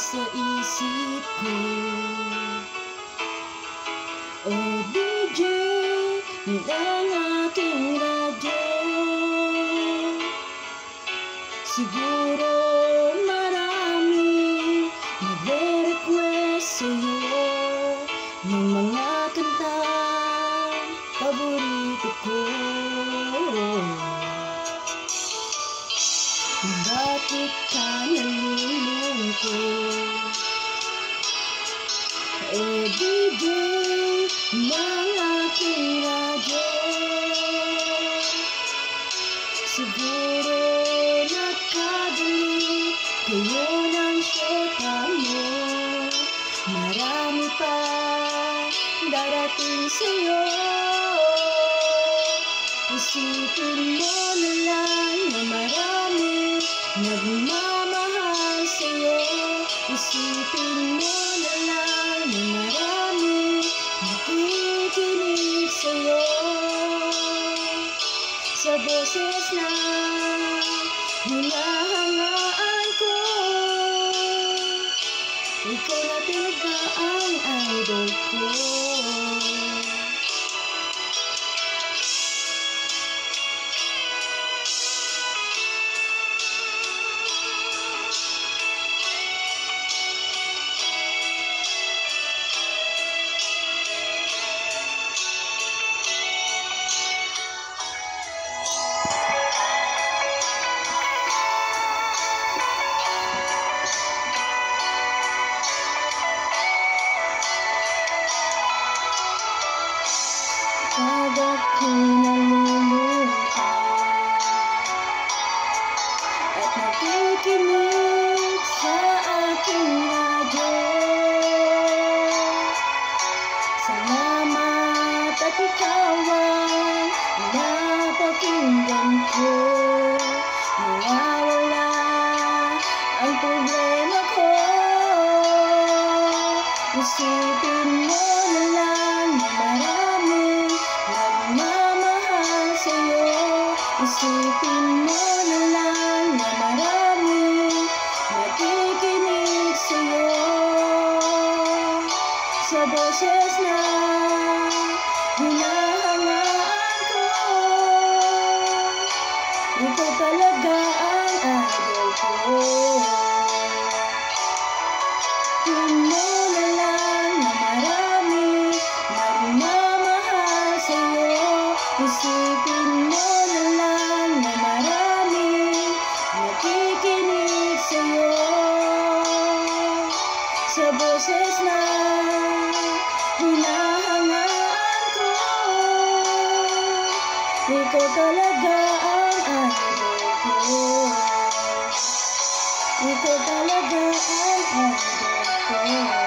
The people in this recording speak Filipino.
sa isip ko. O DJ ng aking radyo, siguro marami nagre-request sa'yo ng mga kantang paborito ko. Bakit ka nalulungkot? O DJ ng aking radyo, siguro nakagalit kayo ng syota mo. Marami pa darating sa'yo. Isipin mo na lang na marami nagmamahal sa'yo. Isipin mo na lang na marami nakikinig sa'yo. Sa boses na hinahangaan ko, ikaw na talaga ang idol ko. Pag ako'y nalulungkot at nakikinig sa aking radyo, salamat at ikaw ang napakinggan ko. Nawawala ang problema ko. Isipin mo na lang na marami nagmamahal sa'yo. Isipin mo na lang na marami nakikinig sa'yo. Sa boses na hinahangaan ko, ikaw talaga ang idol ko. Isipin mo na lang na marami nagmamahal sa'yo. Isipin mo na lang na marami nakikinig sa'yo. Sa boses na hinahangaan ko, ikaw talaga ang idol ko. Ikaw talaga ang idol ko.